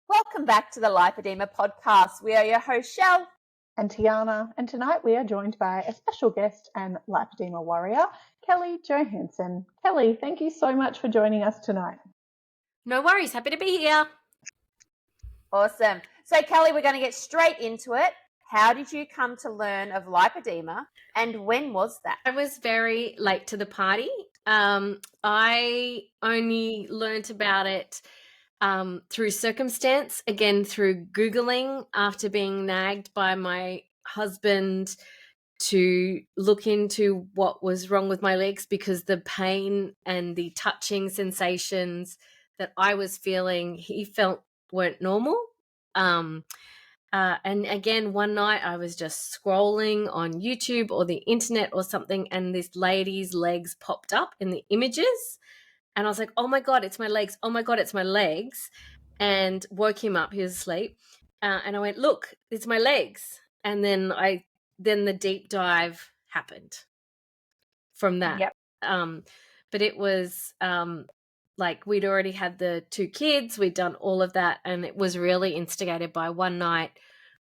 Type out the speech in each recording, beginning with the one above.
Welcome back to the Lipoedema podcast. We are your host, Shell. And Tiana, and tonight we are joined by a special guest and lipedema warrior, Kelly Johanson. Kelly, thank you so much for joining us tonight. No worries, happy to be here. Awesome. So, Kelly, we're going to get straight into it. How did you come to learn of lipedema, and when was that? I was very late to the party. I only learnt about it through circumstance, again through Googling after being nagged by my husband to look into what was wrong with my legs because the pain and the touching sensations that I was feeling, he felt weren't normal. And again, one night I was just scrolling on YouTube or the internet or something, and this lady's legs popped up in the images. And I was like, oh my God, it's my legs. Oh my God, it's my legs. And woke him up. He was asleep. And I went, look, it's my legs. And then the deep dive happened from that. Yep. But it was like we'd already had the 2 kids. We'd done all of that. And it was really instigated by one night,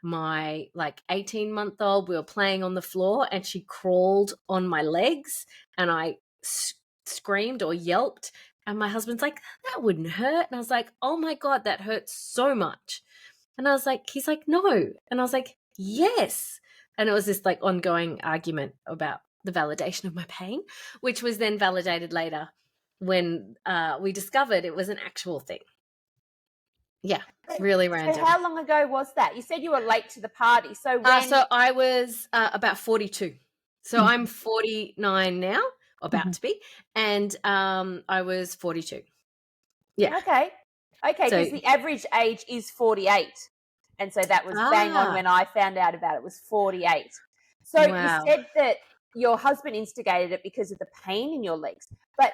my 18-month-old, we were playing on the floor and she crawled on my legs and I screamed or yelped, and my husband's like, that wouldn't hurt. And I was like, oh my God, that hurts so much. And I was like, he's like, no. And I was like, yes. And it was this ongoing argument about the validation of my pain, which was then validated later when we discovered it was an actual thing. Yeah, really random. So how long ago was that? You said you were late to the party. So when? So I was about 42. So I'm 49 now, about to be, and I was 42. Yeah. Okay, because the average age is 48. And so that was bang on when I found out about it, was 48. So Wow. You said that your husband instigated it because of the pain in your legs, but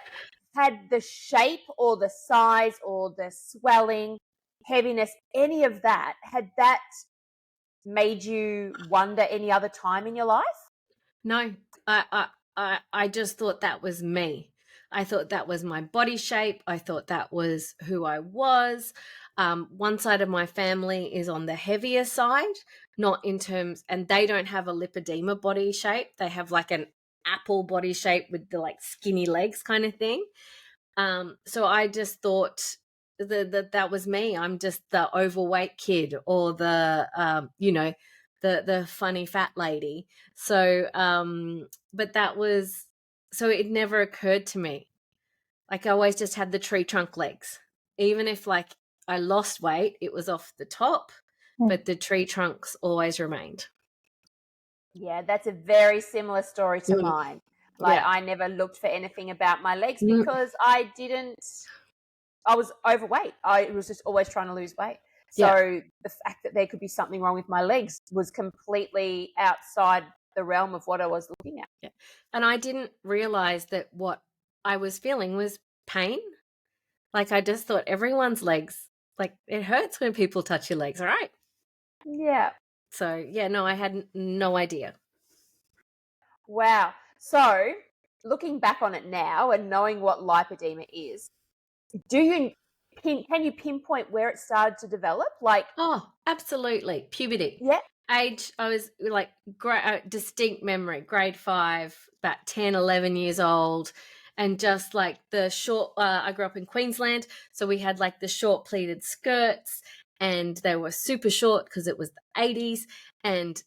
had the shape or the size or the swelling, heaviness, any of that, had that made you wonder any other time in your life? No, I just thought that was me. I thought that was my body shape. I thought that was who I was. One side of my family is on the heavier side, not in terms, and they don't have a lipedema body shape. They have an apple body shape with the skinny legs kind of thing. So I just thought that was me. I'm just the overweight kid or the the funny fat lady. So but that was, so it never occurred to me. I always just had the tree trunk legs. Even if I lost weight, it was off the top, but the tree trunks always remained. Yeah, that's a very similar story to mine. I never looked for anything about my legs because I was overweight. I was just always trying to lose weight. So the fact that there could be something wrong with my legs was completely outside the realm of what I was looking at. Yeah. And I didn't realize that what I was feeling was pain. I just thought everyone's legs, it hurts when people touch your legs, all right? Yeah. So, yeah, no, I had no idea. Wow. So, looking back on it now and knowing what lipedema is, can you pinpoint where it started to develop? Oh, absolutely. Puberty. Yeah. Age, I was distinct memory, grade 5, about 10, 11 years old. And just the short, I grew up in Queensland. So we had the short pleated skirts, and they were super short because it was the 80s. And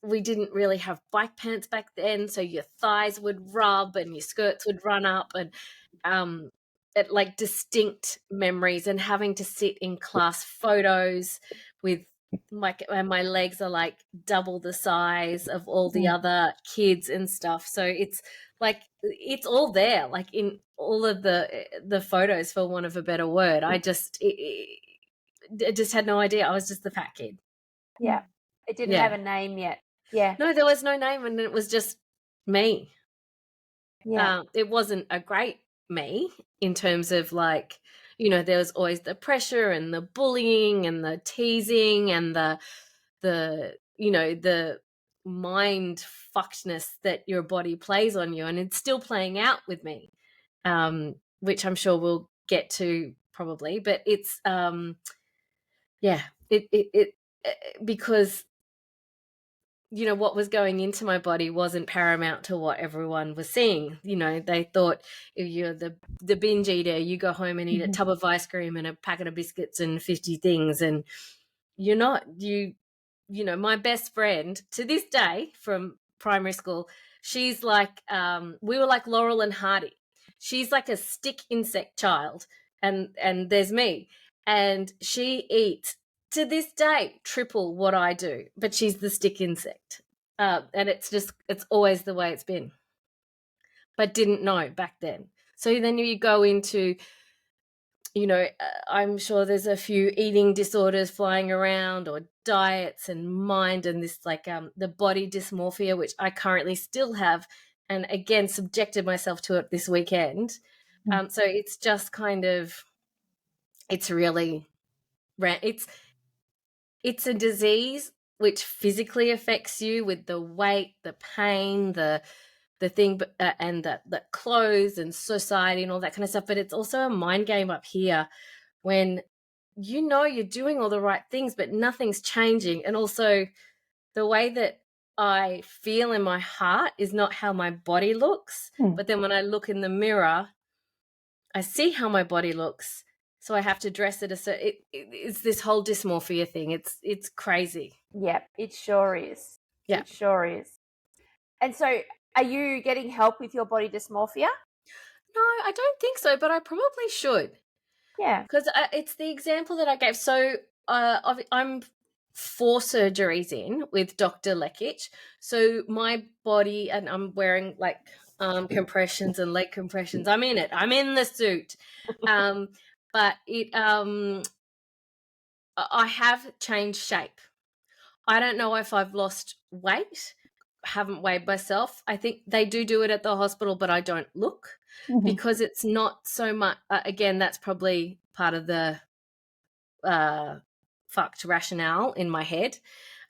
we didn't really have bike pants back then. So your thighs would rub and your skirts would run up, and distinct memories, and having to sit in class photos with my legs are double the size of all the other kids and stuff. So it's it's all there, in all of the photos, for want of a better word. I just had no idea. I was just the fat kid. Yeah. It didn't have a name yet. Yeah. No, there was no name, and it was just me. Yeah. It wasn't a great me in terms of there was always the pressure and the bullying and the teasing and the mind fuckedness that your body plays on you, and it's still playing out with me, which I'm sure we'll get to probably, but it's yeah, because, you know, what was going into my body wasn't paramount to what everyone was seeing. You know, they thought if you're the binge eater, you go home and eat a tub of ice cream and a packet of biscuits and 50 things, and you're not. You know, my best friend to this day from primary school, she's like, we were like Laurel and Hardy. She's like a stick insect child, and there's me, and she eats to this day triple what I do, but she's the stick insect, and it's always the way it's been, but didn't know back then. So then you go into, you know, I'm sure there's a few eating disorders flying around, or diets and mind, and this like the body dysmorphia, which I currently still have, and again subjected myself to it this weekend. So it's just kind of, it's really, it's a disease which physically affects you with the weight, the pain, the thing, and the clothes and society and all that kind of stuff. But it's also a mind game up here, when you know you're doing all the right things, but nothing's changing. And also the way that I feel in my heart is not how my body looks. But then when I look in the mirror, I see how my body looks. So I have to dress it it's this whole dysmorphia thing. It's crazy. Yeah, it sure is. Yeah. It sure is. And so are you getting help with your body dysmorphia? No, I don't think so, but I probably should. Yeah. Because it's the example that I gave. So I'm 4 surgeries in with Dr. Lekic. So my body, and I'm wearing like compressions and leg compressions. I'm in it. I'm in the suit. But I have changed shape. I don't know if I've lost weight. Haven't weighed myself. I think they do it at the hospital, but I don't look, because it's not so much. Again, that's probably part of the fucked rationale in my head.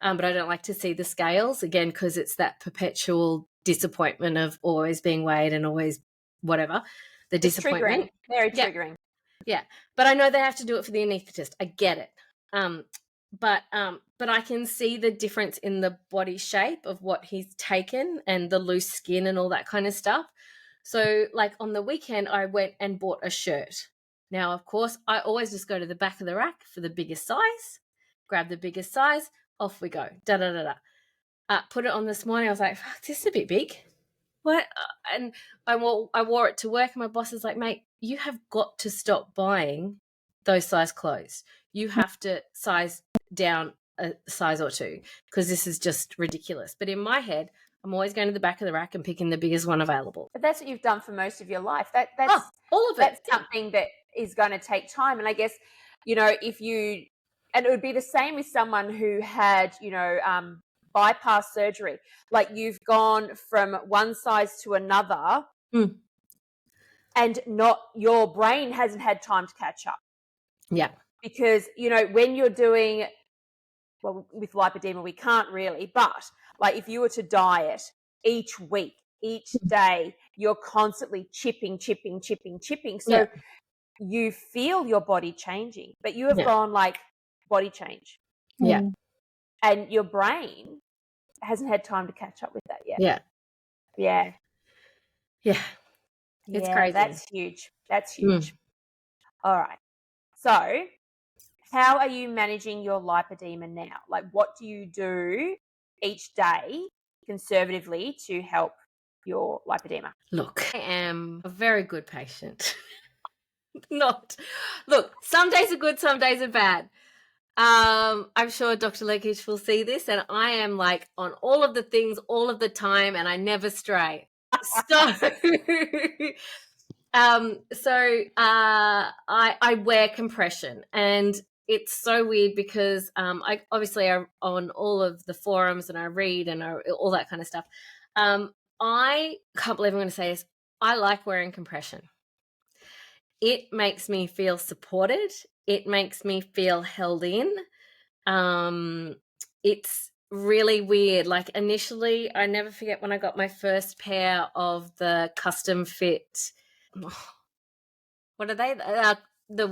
But I don't like to see the scales, again, because it's that perpetual disappointment of always being weighed and always whatever. The It's disappointment. triggering. Very triggering. Yeah. But I know they have to do it for the anaesthetist. I get it. But I can see the difference in the body shape of what he's taken, and the loose skin and all that kind of stuff. So like on the weekend, I went and bought a shirt. Now, of course, I always just go to the back of the rack for the biggest size, grab the biggest size, off we go. Put it on this morning. I was like, fuck, this is a bit big. What? And I wore it to work, and my boss is like, mate, you have got to stop buying those size clothes. You have to size down a size or two, because this is just ridiculous. But in my head, I'm always going to the back of the rack and picking the biggest one available. But that's what you've done for most of your life. That's all of it. That's something that is going to take time. And I guess, you know, and it would be the same with someone who had, you know, bypass surgery. Like you've gone from one size to another, and your brain hasn't had time to catch up. Yeah. Because, you know, when you're doing, well, with lipedema, we can't really, but like if you were to diet each week, each day, you're constantly chipping. So you feel your body changing, but you have gone like body change. Yeah. And your brain hasn't had time to catch up with that yet. Yeah. Yeah. Yeah. It's crazy. That's huge. All right. So how are you managing your lipedema now? Like what do you do each day conservatively to help your lipedema? Look, I am a very good patient. Look, some days are good, some days are bad. I'm sure Dr. Lekic will see this, and I am like on all of the things all of the time, and I never stray. So, I wear compression, and it's so weird because I obviously am on all of the forums, and I read and all that kind of stuff. I can't believe I'm going to say this. I like wearing compression. It makes me feel supported. It makes me feel held in. It's really weird. Like initially, I never forget when I got my first pair of the custom fit. What are they? The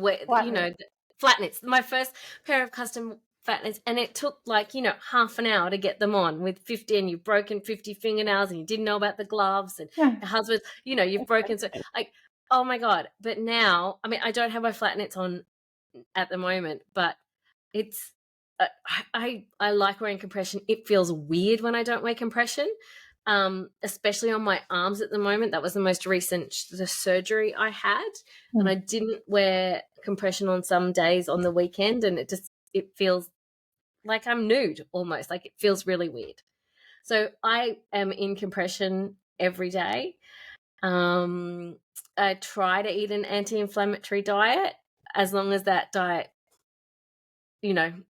flat knits, my first pair of custom flat knits, and it took like, half an hour to get them on with 50, and you've broken 50 fingernails and you didn't know about the gloves, and your husband, you've broken, so like, oh my God. But now, I mean, I don't have my flat knits on at the moment, but it's, I like wearing compression. It feels weird when I don't wear compression, especially on my arms at the moment. That was the most recent the surgery I had, and I didn't wear compression on some days on the weekend, and it feels like I'm nude almost. Like, it feels really weird. So I am in compression every day. I try to eat an anti-inflammatory diet, as long as that diet,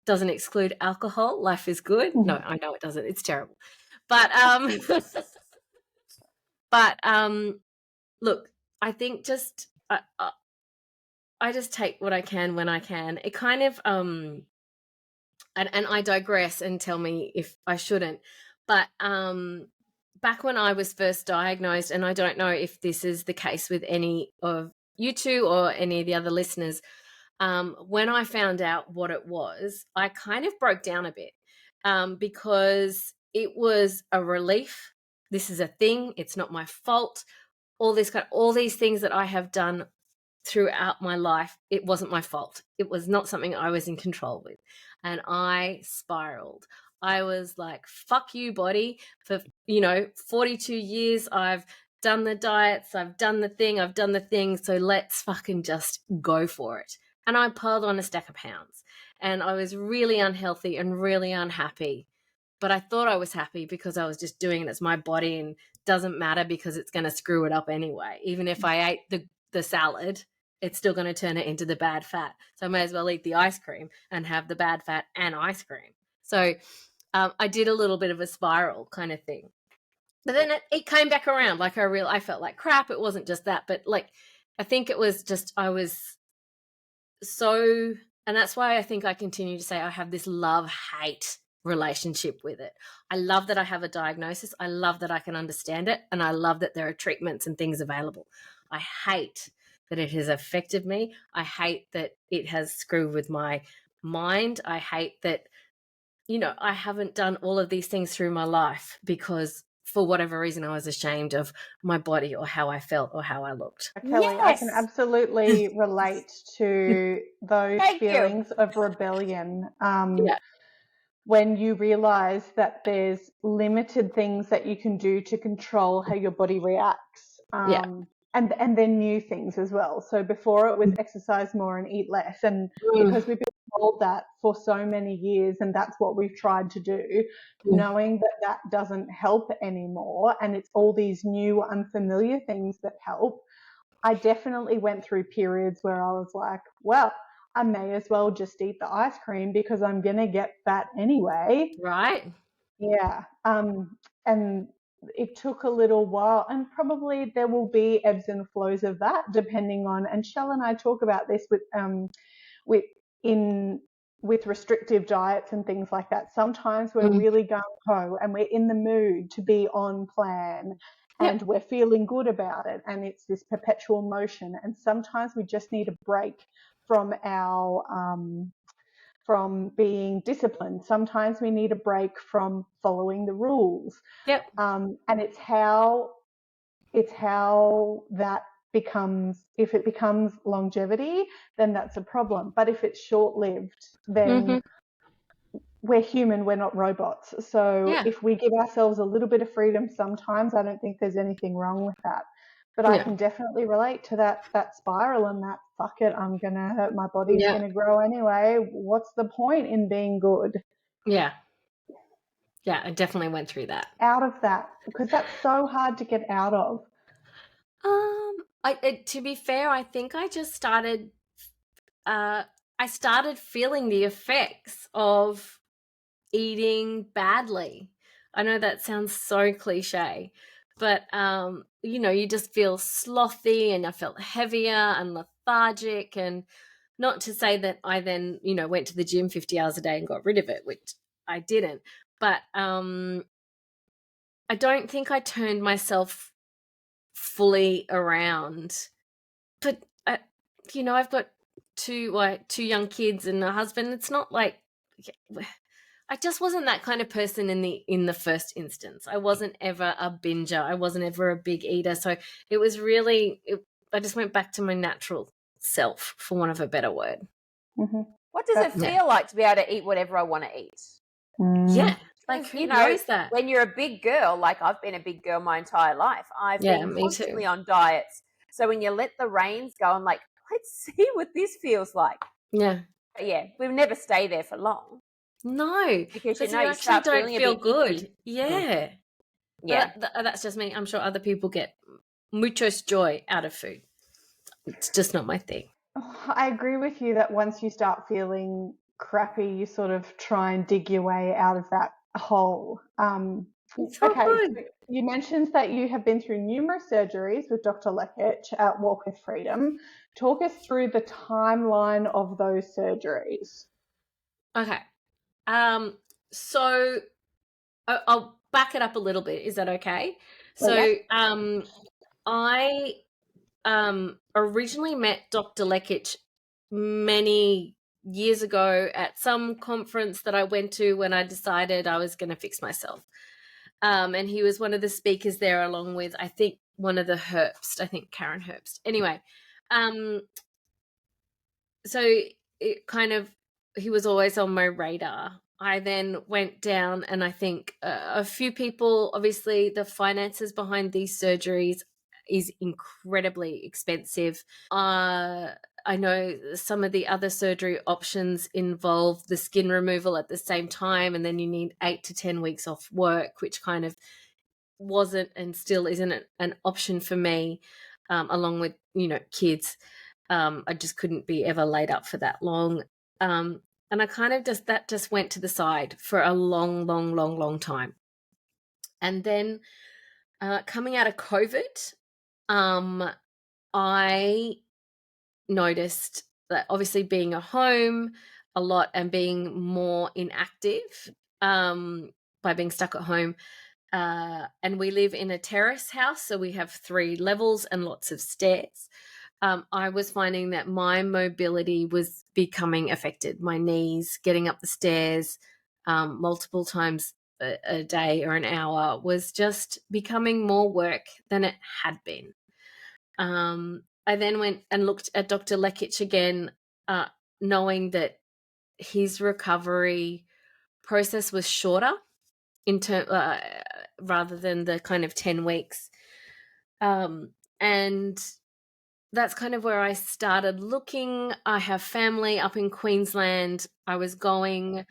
doesn't exclude alcohol. Life is good. No, I know it doesn't. It's terrible. But look, I think just I just take what I can when I can. It kind of and I digress, and tell me if I shouldn't. But back when I was first diagnosed, and I don't know if this is the case with any of you two or any of the other listeners, when I found out what it was, I kind of broke down a bit, because it was a relief. This is a thing. It's not my fault. All these things that I have done throughout my life, it wasn't my fault. It was not something I was in control with. And I spiraled. I was like, fuck you, body. For, 42 years, I've done the diets, I've done the thing. So let's fucking just go for it. And I piled on a stack of pounds. And I was really unhealthy and really unhappy. But I thought I was happy because I was just doing it as my body, and doesn't matter because it's going to screw it up anyway. Even if I ate the salad, it's still going to turn it into the bad fat. So I may as well eat the ice cream and have the bad fat and ice cream. So I did a little bit of a spiral kind of thing. But then it came back around. Like, I felt like crap. It wasn't just that, but like, I think it was just, I was so, and that's why I think I continue to say I have this love-hate relationship with it. I love that I have a diagnosis. I love that I can understand it. And I love that there are treatments and things available. I hate that it has affected me. I hate that it has screwed with my mind. I hate that, I haven't done all of these things through my life because for whatever reason I was ashamed of my body or how I felt or how I looked. Kelly, yes. I can absolutely relate to those feelings of rebellion. When you realize that there's limited things that you can do to control how your body reacts. And then new things as well. So before it was exercise more and eat less. And because we've been told that for so many years, and that's what we've tried to do, knowing that that doesn't help anymore, and it's all these new unfamiliar things that help, I definitely went through periods where I was like, well, I may as well just eat the ice cream because I'm going to get fat anyway. Right. Yeah. And it took a little while, and probably there will be ebbs and flows of that depending on, and Shell and I talk about this with restrictive diets and things like that. Sometimes we're really gung-ho and we're in the mood to be on plan and we're feeling good about it, and it's this perpetual motion. And sometimes we just need a break from from being disciplined. Sometimes we need a break from following the rules. And it's how that becomes, if it becomes longevity, then that's a problem. But if it's short-lived, then we're human, we're not robots. So if we give ourselves a little bit of freedom sometimes, I don't think there's anything wrong with that. But I can definitely relate to that spiral and that, fuck it, I'm going to hurt my body's going to grow anyway. What's the point in being good? Yeah, I definitely went through that. Out of that, because that's so hard to get out of. To be fair, I think I just started feeling the effects of eating badly. I know that sounds so cliche, but you just feel slothy, and I felt heavier and lethargic. And not to say that I then went to the gym 50 hours a day and got rid of it, which I didn't, but I don't think I turned myself fully around. But I've got two young kids and a husband. It's not like I just wasn't that kind of person in the first instance. I wasn't ever a binger. I wasn't ever a big eater. So it was really, I just went back to my natural self, for want of a better word. Mm-hmm. What does it feel like to be able to eat whatever I want to eat? Yeah. Like, who knows that? When you're a big girl, like I've been a big girl my entire life, I've been constantly on diets. So when you let the reins go, I'm like, let's see what this feels like. Yeah. But yeah, we'll never stay there for long. No, because you you actually don't feel good. icky. Yeah. Yeah. That's just me. I'm sure other people get muchos joy out of food. It's just not my thing. I agree with you that once you start feeling crappy, you sort of try and dig your way out of that hole. It's not good. So you mentioned that you have been through numerous surgeries with Dr. Lekic at Walk with Freedom. Talk us through the timeline of those surgeries. Okay. So I'll back it up a little bit. Is that okay? So I originally met Dr. Lekic many years ago at some conference that I went to when I decided I was going to fix myself. And he was one of the speakers there, along with, I think, one of the Herbst, I think Karen Herbst. Anyway, so it kind of, he was always on my radar. I then went down, and I think a few people, obviously the finances behind these surgeries is incredibly expensive. I know some of the other surgery options involve the skin removal at the same time, and then you need 8 to 10 weeks off work, which kind of wasn't and still isn't an option for me, along with, kids. I just couldn't be ever laid up for that long. And I kind of just went to the side for a long time. And then coming out of COVID, I noticed that obviously being at home a lot and being more inactive by being stuck at home, and we live in a terrace house, so we have 3 levels and lots of stairs. I was finding that my mobility was becoming affected. My knees, getting up the stairs multiple times a day or an hour was just becoming more work than it had been. I then went and looked at Dr. Lekic again, knowing that his recovery process was shorter rather than the kind of 10 weeks. And that's kind of where I started looking. I have family up in Queensland. I was going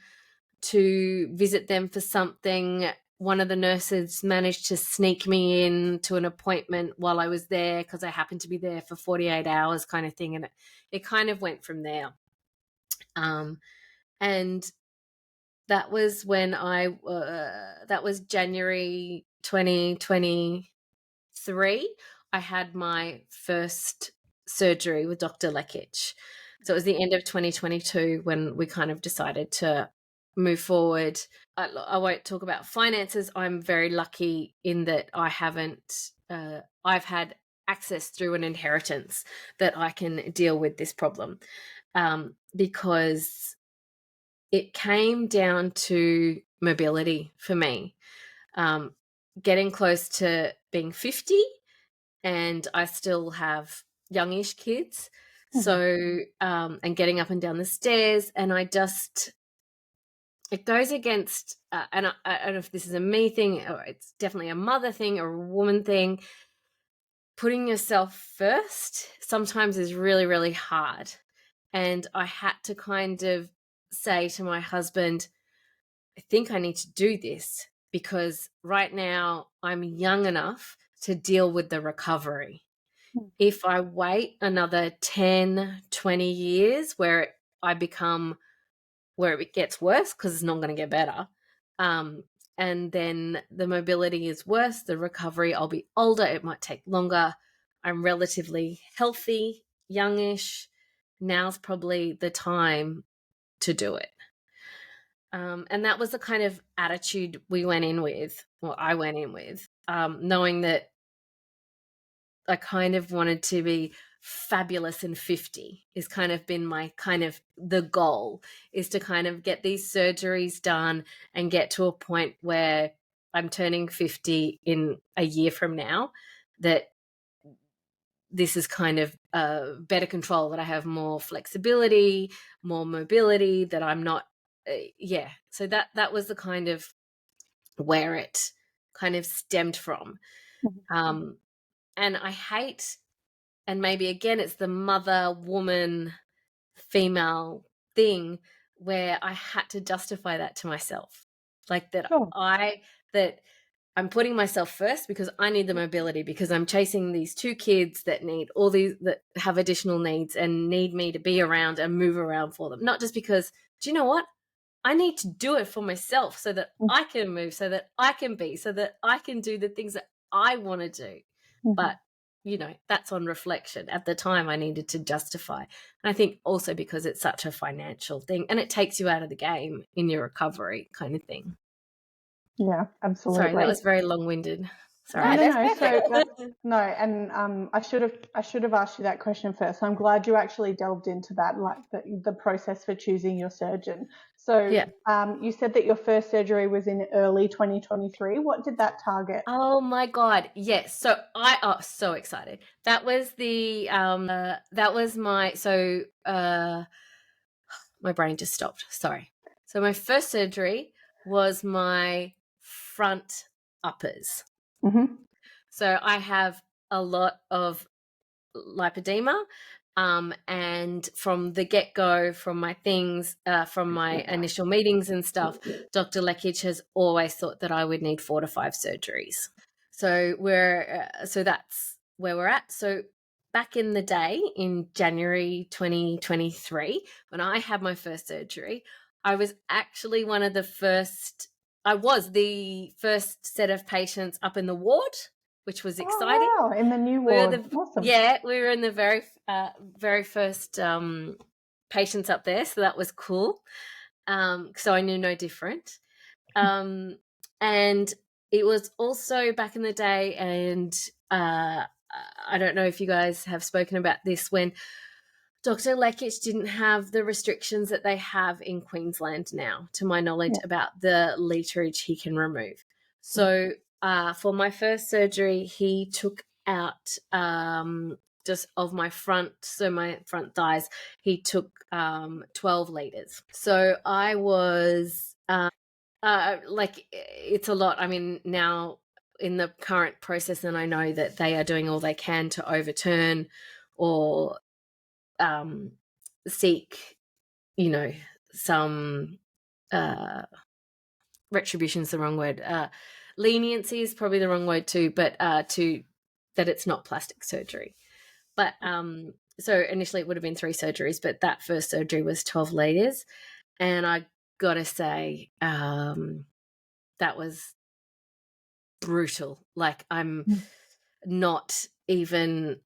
to visit them for something. One of the nurses managed to sneak me in to an appointment while I was there because I happened to be there for 48 hours kind of thing. And it kind of went from there. And that was when that was January 2023. I had my first surgery with Dr. Lekic. So it was the end of 2022 when we kind of decided to move forward. I won't talk about finances. I'm very lucky in that I've had access through an inheritance that I can deal with this problem, because it came down to mobility for me. Getting close to being 50, and I still have youngish kids. So, and getting up and down the stairs, and it goes against, and I don't know if this is a me thing or it's definitely a mother thing or a woman thing. Putting yourself first sometimes is really, really hard. And I had to kind of say to my husband, I think I need to do this because right now I'm young enough to deal with the recovery. If I wait another 10, 20 years where it gets worse, because it's not going to get better, and then the mobility is worse, the recovery, I'll be older, it might take longer. I'm relatively healthy, youngish. Now's probably the time to do it. And that was the kind of attitude I went in with, knowing that I kind of wanted to be fabulous in 50 is kind of been my kind of the goal, is to kind of get these surgeries done and get to a point where I'm turning 50 in a year from now, that this is kind of better control, that I have more flexibility, more mobility, that I'm not, So that was the kind of where it kind of stemmed from. And I hate, and maybe again, it's the mother, woman, female thing where I had to justify that to myself. Like that that I'm putting myself first because I need the mobility, because I'm chasing these 2 kids that need all these, that have additional needs and need me to be around and move around for them. Not just because, do you know what? I need to do it for myself so that I can move, so that I can be, so that I can do the things that I want to do. But, that's on reflection. At the time, I needed to justify. And I think also because it's such a financial thing and it takes you out of the game in your recovery kind of thing. Yeah, absolutely. Sorry, that was very long-winded. Sorry. No, and I should have asked you that question first. I'm glad you actually delved into that, like the process for choosing your surgeon. So, you said that your first surgery was in early 2023. What did that target? Oh my God, yes. So so excited. That was my brain just stopped. Sorry. So my first surgery was my front uppers. So I have a lot of lipedema, and from the get-go, from my things, from my initial meetings and stuff, Dr. Lekic has always thought that I would need 4 to 5 surgeries. So that's where we're at. So back in the day, in January 2023, when I had my first surgery, I was actually I was the first set of patients up in the ward, which was exciting. Oh, wow, in the new ward. Awesome. Yeah, we were in the very first patients up there, so that was cool. So I knew no different. And it was also back in the day, and I don't know if you guys have spoken about this, when Dr. Lekic didn't have the restrictions that they have in Queensland now, to my knowledge, about the literage he can remove. So for my first surgery, he took out just of my front, so my front thighs, he took 12 liters. So I was like, it's a lot. I mean, now in the current process, and I know that they are doing all they can to overturn or seek, some retribution's the wrong word. Leniency is probably the wrong word too, but that it's not plastic surgery. But so initially it would have been 3 surgeries, but that first surgery was 12 liters, and I gotta say, that was brutal. Like, I'm not even.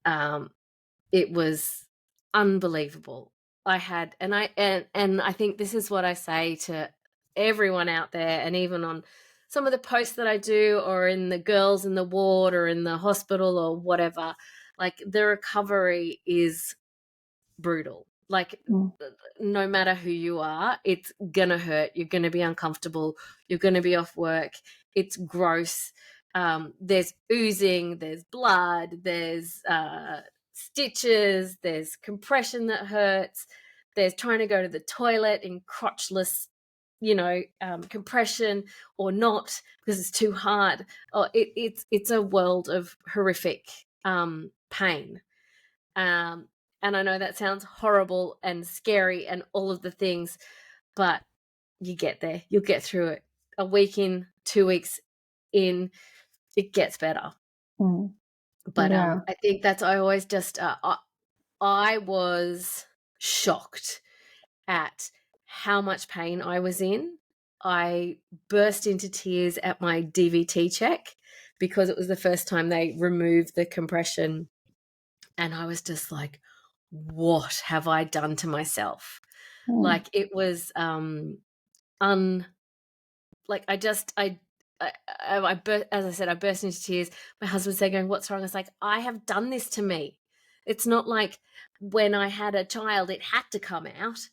It was unbelievable. I had, and I think this is what I say to everyone out there, and even on some of the posts that I do, or in the girls in the ward or in the hospital or whatever, like, the recovery is brutal. Like, no matter who you are, it's gonna hurt. You're gonna be uncomfortable. You're gonna be off work. It's gross. There's oozing, there's blood, there's stitches, there's compression that hurts, there's trying to go to the toilet in crotchless, compression, or not because it's too hard. It's a world of horrific pain. And I know that sounds horrible and scary and all of the things, but you get there. You'll get through it. A week in, 2 weeks in, it gets better. But I think I always just I was shocked at how much pain I was in. I burst into tears at my DVT check because it was the first time they removed the compression, and I was just like, what have I done to myself? Like, it was like, as I said, I burst into tears. My husband said, going, what's wrong? I was like, I have done this to me. It's not like when I had a child, it had to come out.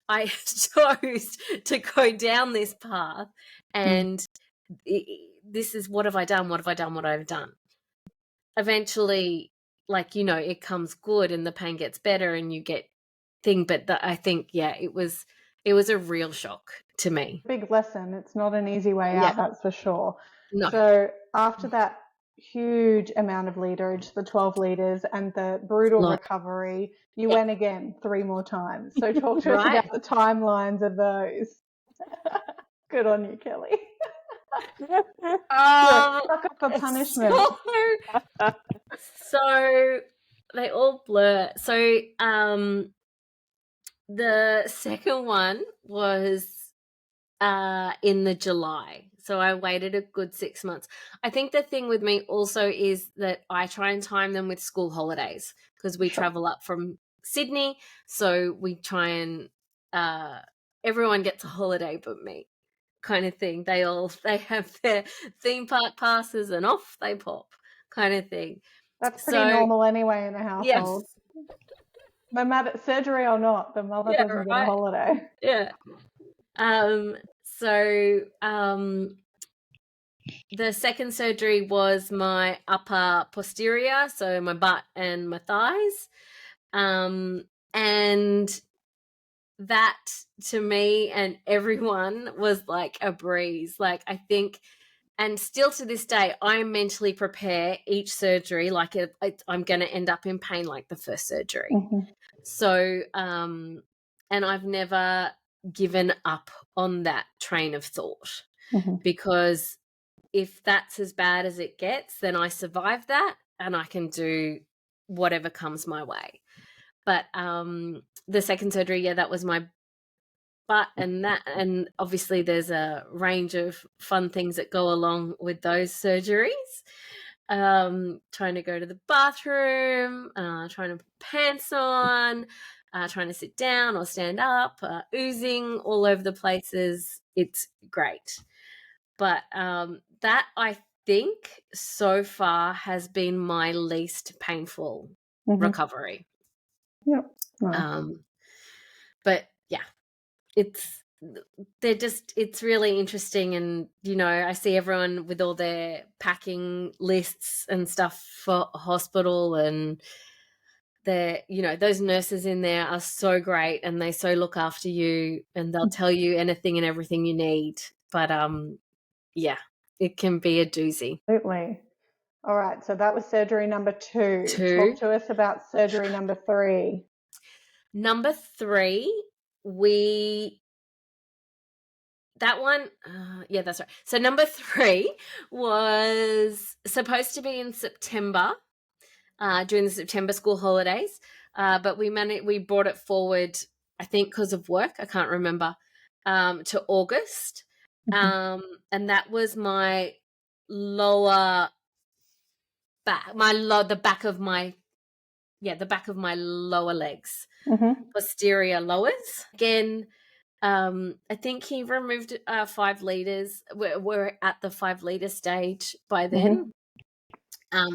I chose to go down this path, and this is what have I done? What have I done? What I've done? Eventually, like, you know, it comes good and the pain gets better and you get thing. But I think, yeah, it was a real shock to me. Big lesson. It's not an easy way out, that's for sure. No. So after that huge amount of literage, the 12 liters and the brutal recovery, you went again 3 more times. So talk to us about the timelines of those. Good on you, Kelly. Suck up for punishment. So they all blur. So the second one was in the July. So I waited a good 6 months. I think the thing with me also is that I try and time them with school holidays, because we travel up from Sydney. So we try and everyone gets a holiday but me, kind of thing. They have their theme park passes and off they pop, kind of thing. That's pretty normal anyway in a household. Yes. No matter surgery or not, the mother doesn't get a holiday. Yeah. So the second surgery was my upper posterior, so my butt and my thighs. And that to me and everyone was like a breeze. Like, I think, and still to this day, I mentally prepare each surgery like I'm going to end up in pain like the first surgery. So, and I've never given up on that train of thought, because if that's as bad as it gets, then I survive that and I can do whatever comes my way. But the second surgery, that was my butt, and obviously there's a range of fun things that go along with those surgeries. Trying to go to the bathroom, trying to put pants on, trying to sit down or stand up, oozing all over the places. It's great. But that, I think, so far has been my least painful recovery. Yep. But yeah, it's really interesting. And, you know, I see everyone with all their packing lists and stuff for hospital, and those nurses in there are so great and they so look after you and they'll tell you anything and everything you need. But yeah, it can be a doozy. Absolutely. All right, so that was surgery number 2. Talk to us about surgery number 3. Number 3, that's right. So number 3 was supposed to be in September, during the September school holidays, but we brought it forward, I think because of work, I can't remember, to August. And that was my lower back, the back of my lower legs, posterior lowers. Again, I think he removed 5 liters. We're at the 5 liter stage by then,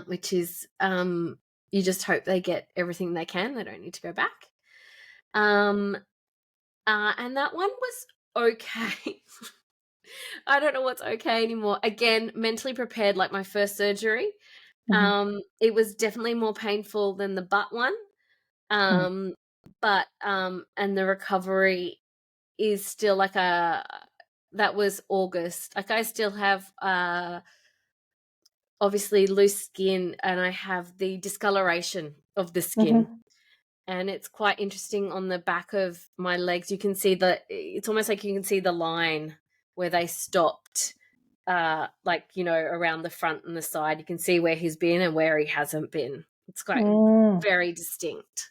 which is you just hope they get everything they can. They don't need to go back. And that one was okay. I don't know what's okay anymore. Again, mentally prepared like my first surgery. It was definitely more painful than the butt one. But and the recovery is still like that was August. Like, I still have obviously loose skin, and I have the discoloration of the skin. And it's quite interesting on the back of my legs. You can see it's almost like you can see the line where they stopped, like, you know, around the front and the side. You can see where he's been and where he hasn't been. It's quite very distinct.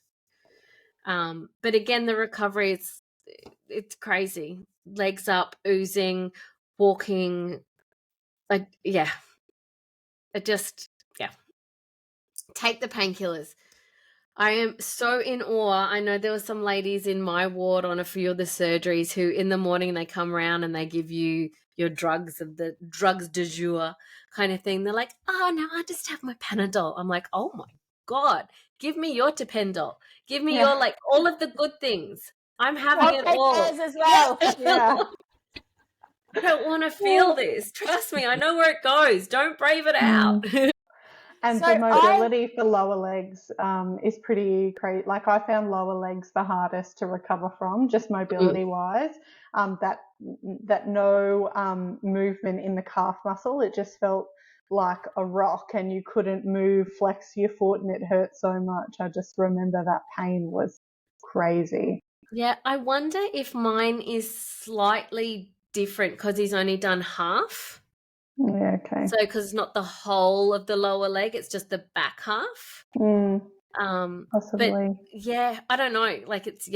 But again, the recovery it's crazy. Legs up, oozing, walking. Take the painkillers. I am so in awe. I know there were some ladies in my ward on a few of the surgeries who in the morning they come around and they give you your drugs du jour kind of thing. They're like, oh, no, I just have my Panadol. I'm like, oh my God, Give me your Dependol. Give me your, like, all of the good things. I'm having I'll it take all. theirs as well. Yeah. I don't want to feel this. Trust me, I know where it goes. Don't brave it out. And So the mobility for lower legs is pretty crazy. Like, I found lower legs the hardest to recover from, just mobility wise. That no movement in the calf muscle. It just felt like a rock, and you couldn't move, flex your foot, and it hurt so much. I just remember that pain was crazy. Yeah, I wonder if mine is slightly different because he's only done half. Yeah, okay. So, because it's not the whole of the lower leg, it's just the back half. Possibly. But yeah, I don't know. Like, it's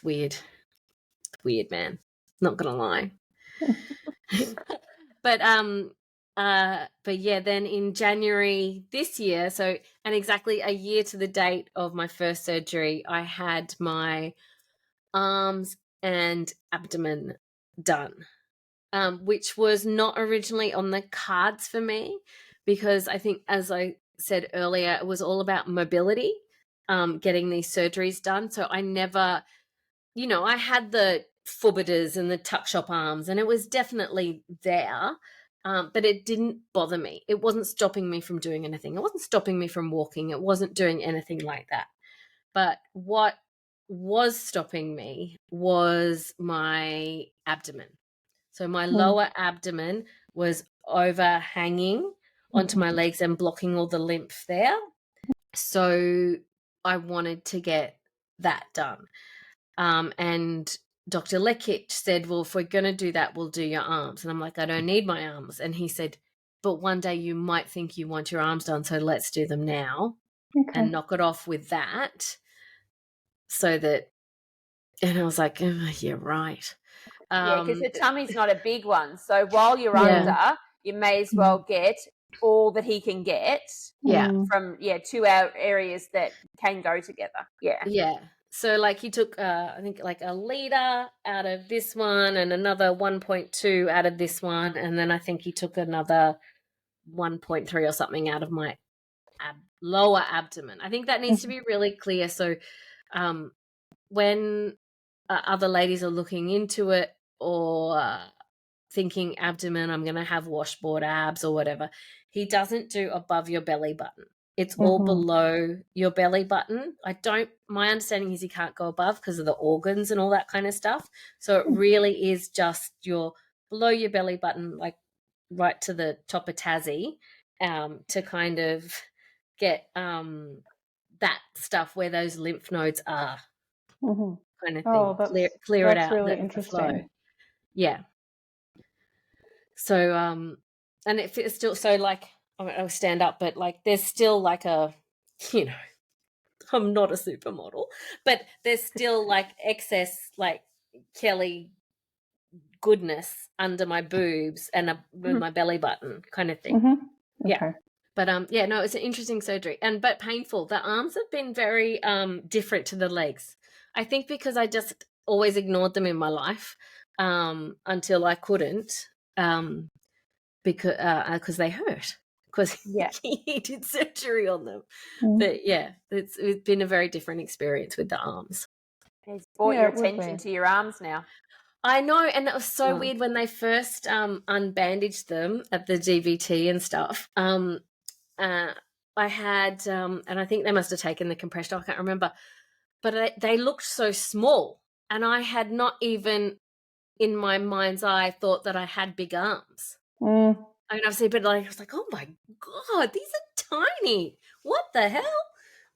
weird. It's weird, man. Not gonna lie. But yeah, then in January this year, so, and exactly a year to the date of my first surgery, I had my arms and abdomen done, which was not originally on the cards for me, because I think, as I said earlier, it was all about mobility, getting these surgeries done. So I never, I had the forbiters and the tuck shop arms, and it was definitely there. But it didn't bother me. It wasn't stopping me from doing anything. It wasn't stopping me from walking. It wasn't doing anything like that. But what was stopping me was my abdomen. So my lower abdomen was overhanging onto my legs and blocking all the lymph there. So I wanted to get that done. And Dr. Lekic said, well, if we're going to do that, we'll do your arms. And I'm like, I don't need my arms. And he said, but one day you might think you want your arms done, so let's do them now and knock it off with that. So that, and I was like, oh, you're right. Yeah, because the tummy's not a big one. So while you're under, you may as well get all that he can get. From 2 areas that can go together. Yeah. So, like, he took I think like a liter out of this one and another 1.2 out of this one, and then I think he took another 1.3 or something out of my lower abdomen. I think that needs to be really clear. So when other ladies are looking into it, or thinking abdomen, I'm going to have washboard abs or whatever, he doesn't do above your belly button. It's all below your belly button. My understanding is he can't go above because of the organs and all that kind of stuff. So it really is just below your belly button, like right to the top of Tassie, to kind of get that stuff where those lymph nodes are, kind of thing. Clear it out. Really the interesting. flow. Yeah. So and it's still, so like, I'll stand up, but like there's still like a, I'm not a supermodel, but there's still like excess like Kelly goodness under my boobs and with my belly button kind of thing. Okay. Yeah. But no, it's an interesting surgery, but painful. The arms have been very different to the legs. I think because I just always ignored them in my life until I couldn't, because they hurt, because he did surgery on them. But yeah, it's been a very different experience with the arms. He's brought your attention to your arms now. I know, and it was so weird when they first unbandaged them at the DVT and stuff. I had, and I think they must have taken the compression, I can't remember, but they looked so small, and I had not even in my mind's eye thought that I had big arms. I mean, I've seen, but like, I was like, oh my God, these are tiny. What the hell?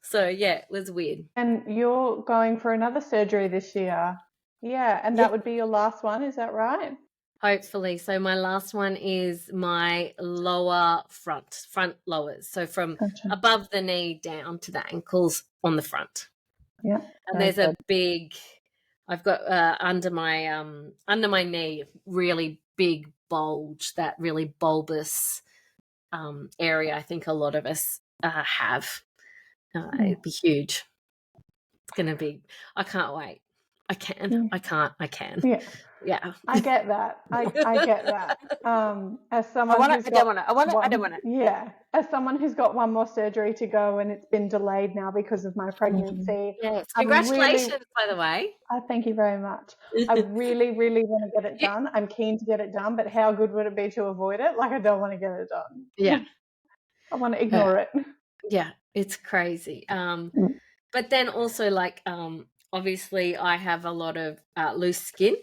So yeah, it was weird. And you're going for another surgery this year. Yeah, and that would be your last one, is that right? Hopefully. So my last one is my lower front lowers. So from above the knee down to the ankles on the front. Yeah. And there's a big, I've got under my knee, really big bulge, that really bulbous area. I think a lot of us have. It'd be huge. It's going to be, I can't wait. I can. Yeah. I can't. I can. Yeah. Yeah. I get that. I get that. As someone who's as someone who's got one more surgery to go and it's been delayed now because of my pregnancy. Yes. Congratulations, by the way. Thank you very much. I really, really want to get it done. I'm keen to get it done, but how good would it be to avoid it? Like, I don't want to get it done. Yeah. I want to ignore it. Yeah, it's crazy. But then also, like, obviously I have a lot of loose skin.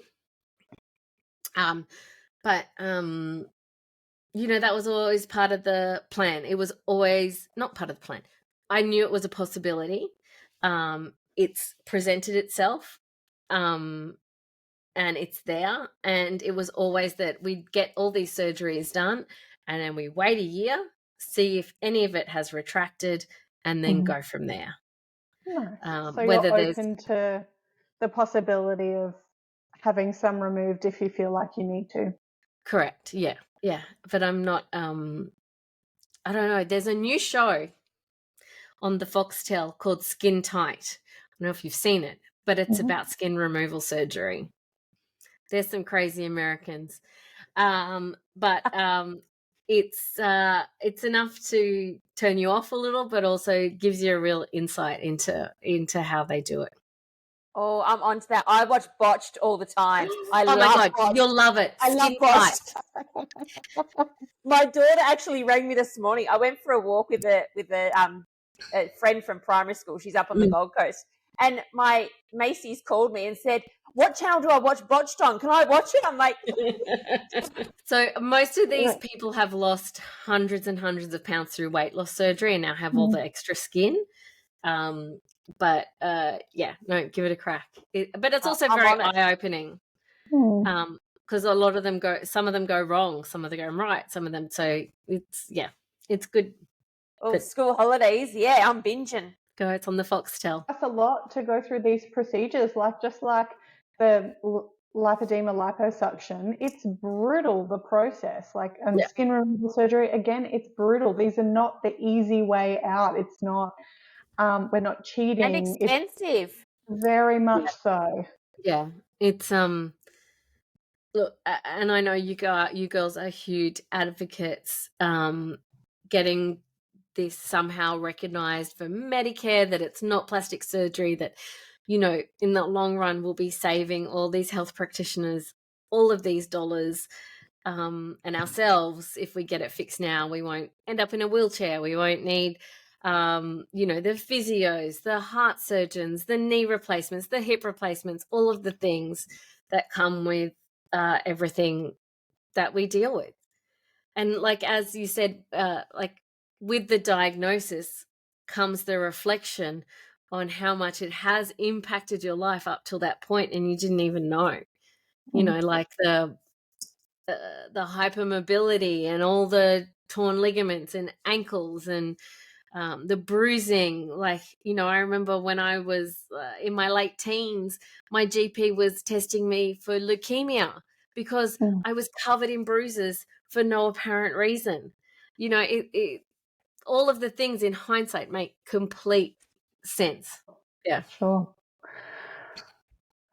But you know, that was always part of the plan. It was always not part of the plan. I knew it was a possibility. It's presented itself. And it's there, and it was always that we'd get all these surgeries done and then we wait a year, see if any of it has retracted, and then go from there. Nice. So you're open to the possibility of having some removed if you feel like you need to. Correct. Yeah. But I'm not I don't know, there's a new show on the Foxtel called Skin Tight. I don't know if you've seen it, but it's about skin removal surgery. There's some crazy Americans. But it's enough to turn you off a little, but also gives you a real insight into how they do it. Oh, I'm onto that. I watch Botched all the time. Oh my God, Botched. You'll love it. I love Botched. My daughter actually rang me this morning. I went for a walk with a friend from primary school. She's up on the Gold Coast. And my Macy's called me and said, "What channel do I watch Botched on? Can I watch it?" I'm like... So most of these people have lost hundreds and hundreds of pounds through weight loss surgery and now have all the extra skin. But give it a crack. But it's also very eye-opening. Because a lot of them some of them go wrong, some of them go right, some of them, so it's good. Oh, school holidays, I'm binging. It's on the Foxtel. That's a lot to go through these procedures, just like the lipedema liposuction. It's brutal, the process. Skin removal surgery, again, it's brutal. These are not the easy way out. It's not, we're not cheating. And expensive. It's very much so. Yeah, it's look, and I know you girls are huge advocates, getting this somehow recognized for Medicare, that it's not plastic surgery, that, you know, in the long run we'll be saving all these health practitioners all of these dollars, and ourselves. If we get it fixed now, we won't end up in a wheelchair. We won't need, you know, the physios, the heart surgeons, the knee replacements, the hip replacements, all of the things that come with everything that we deal with. And like, as you said, with the diagnosis comes the reflection on how much it has impacted your life up till that point, and you didn't even know. You know, like the hypermobility and all the torn ligaments and ankles and the bruising. Like, you know, I remember when I was in my late teens, my GP was testing me for leukemia because I was covered in bruises for no apparent reason. You know, it all of the things in hindsight make complete sense. Yeah. Sure.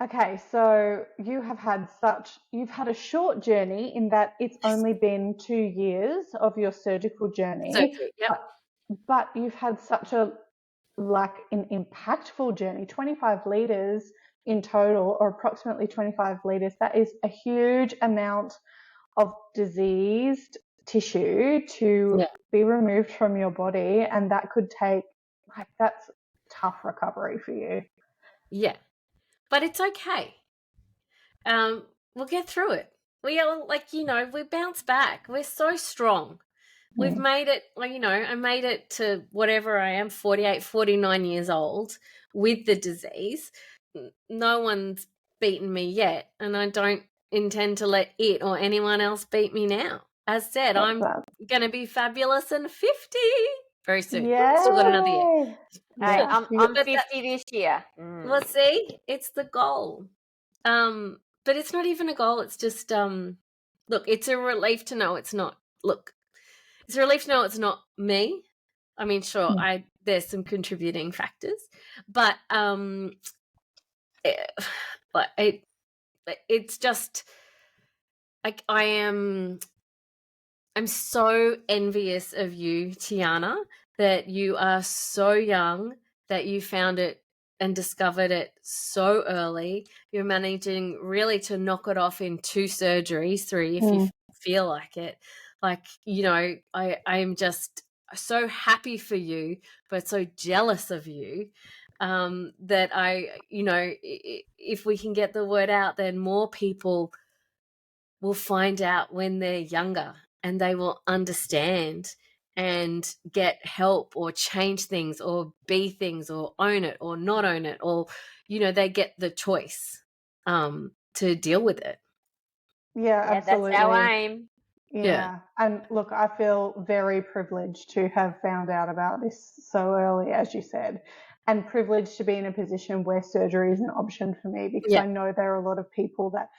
Okay, so you've had a short journey in that it's only been 2 years of your surgical journey. Surgery, yep. But you've had such an impactful journey, 25 litres in total, or approximately 25 litres. That is a huge amount of diseased tissue to be removed from your body, and that could take, that's tough recovery for you. Yeah. But it's okay. We'll get through it. We are, we bounce back. We're so strong. We've made it, I made it to whatever I am, 48, 49 years old with the disease. No one's beaten me yet, and I don't intend to let it or anyone else beat me now. As said, I'm going to be fabulous and 50 very soon. Yeah. Still got another year. Hey, I'm 50 this year. Well, see, it's the goal. But it's not even a goal. It's just, look, it's a relief to know it's not, it's a relief to know it's not me. I mean, sure, there's some contributing factors, but it's just like I'm so envious of you, Tiana, that you are so young, that you found it and discovered it so early. You're managing really to knock it off in 2 surgeries, 3 if you feel like it. Like, you know, I'm just so happy for you, but so jealous of you, that you know, if we can get the word out, then more people will find out when they're younger, and they will understand and get help or change things or be things or own it or not own it, or, you know, they get the choice to deal with it. Yeah, absolutely. That's our aim. Yeah. And look, I feel very privileged to have found out about this so early, as you said, and privileged to be in a position where surgery is an option for me, because I know there are a lot of people that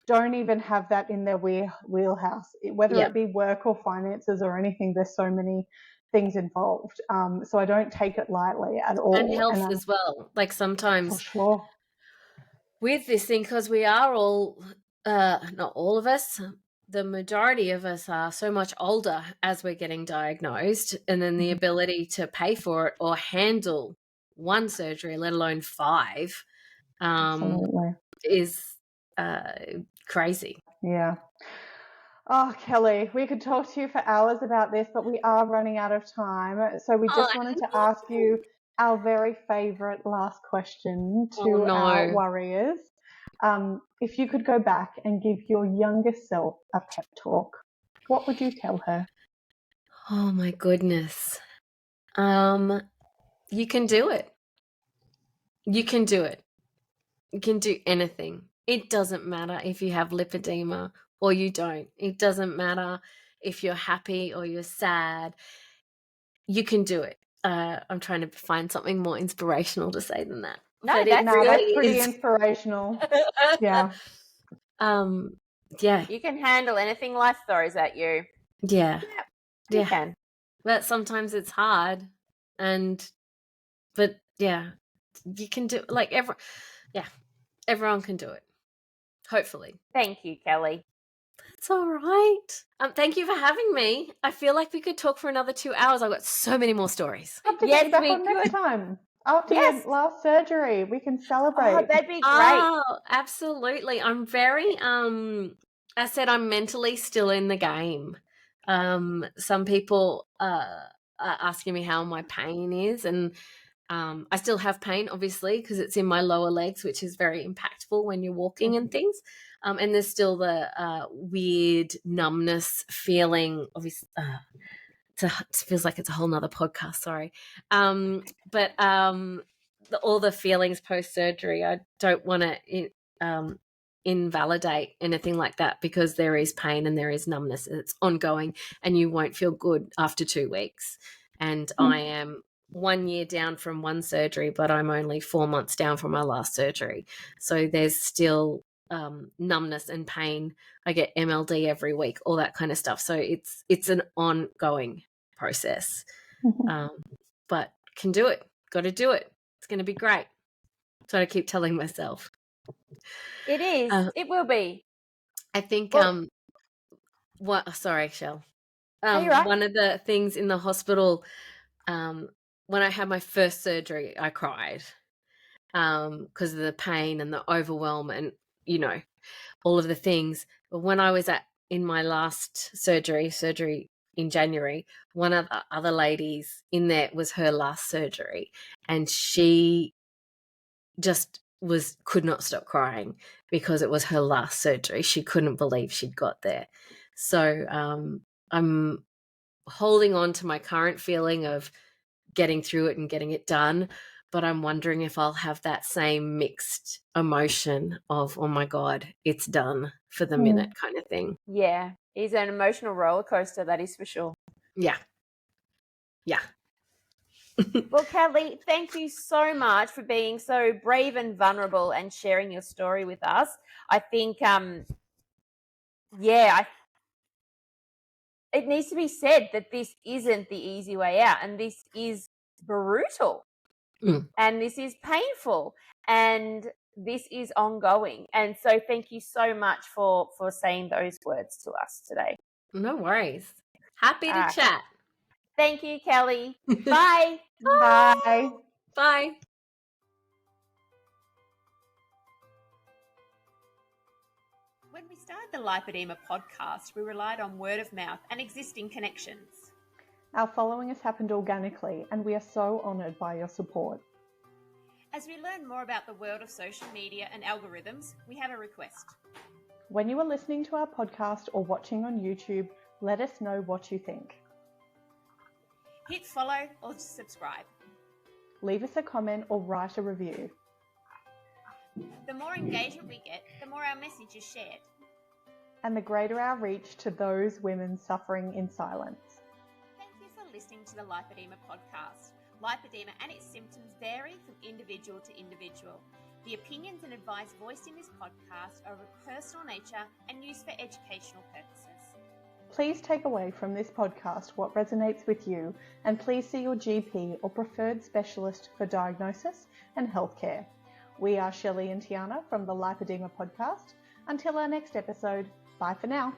don't even have that in their wheelhouse, whether it be work or finances or anything. There's so many things involved. So I don't take it lightly at all. And health as well. Like sometimes for sure. with this thing, because we are all, not all of us, the majority of us are so much older as we're getting diagnosed, and then the ability to pay for it or handle 1 surgery, let alone 5, is crazy. Yeah. Oh, Kelly, we could talk to you for hours about this, but we are running out of time. So we just wanted to ask you our very favorite last question to our warriors. If you could go back and give your younger self a pep talk, what would you tell her? Oh my goodness. You can do it. You can do it. You can do anything. It doesn't matter if you have lipedema or you don't. It doesn't matter if you're happy or you're sad. You can do it. I'm trying to find something more inspirational to say than that. No, but that's pretty inspirational. Yeah. Yeah. You can handle anything life throws at you. Yeah. You can. But sometimes it's hard, but yeah, you can do, like, everyone can do it. Hopefully. Thank you, Kelly. That's all right. Thank you for having me. I feel like we could talk for another 2 hours. I've got so many more stories. Have to get you back on next time. After your last surgery, we can celebrate. Oh, that'd be great. Oh, absolutely. I'm very, I said I'm mentally still in the game. Some people are asking me how my pain is, and I still have pain, obviously, because it's in my lower legs, which is very impactful when you're walking and things. And there's still the weird numbness feeling. Obviously, it feels like it's a whole nother podcast. Sorry, but all the feelings post surgery. I don't want to invalidate anything like that, because there is pain and there is numbness. It's ongoing, and you won't feel good after 2 weeks. And I am 1 year down from 1 surgery, but I'm only 4 months down from my last surgery. So there's still numbness and pain. I get MLD every week, all that kind of stuff. So it's an ongoing process. But can do it. Got to do it. It's going to be great. So I keep telling myself. It is. It will be. I think sorry, Shell. Right. One of the things in the hospital, when I had my first surgery, I cried because of the pain and the overwhelm and, you know, all of the things. But when I was in my last surgery in January, one of the other ladies in there was her last surgery, and she just could not stop crying because it was her last surgery. She couldn't believe she'd got there. So I'm holding on to my current feeling of getting through it and getting it done, but I'm wondering if I'll have that same mixed emotion of, oh my God, it's done for the minute kind of thing. Yeah, it's an emotional roller coaster, that is for sure. Yeah. Well, Kelly, thank you so much for being so brave and vulnerable and sharing your story with us. I think, it needs to be said that this isn't the easy way out, and this is brutal, and this is painful. And this is ongoing. And so thank you so much for saying those words to us today. No worries. Happy to chat. Thank you, Kelly. Bye. Bye. Bye. When we started the Lipoedema podcast, we relied on word of mouth and existing connections. Our following has happened organically, and we are so honoured by your support. As we learn more about the world of social media and algorithms, we have a request. When you are listening to our podcast or watching on YouTube, let us know what you think. Hit follow or subscribe. Leave us a comment or write a review. The more engagement we get, the more our message is shared. And the greater our reach to those women suffering in silence. Thank you for listening to the Lipoedema podcast. Lipoedema and its symptoms vary from individual to individual. The opinions and advice voiced in this podcast are of a personal nature and used for educational purposes. Please take away from this podcast what resonates with you, and please see your GP or preferred specialist for diagnosis and healthcare. We are Shelley and Tiana from the Lipoedema podcast. Until our next episode, bye for now.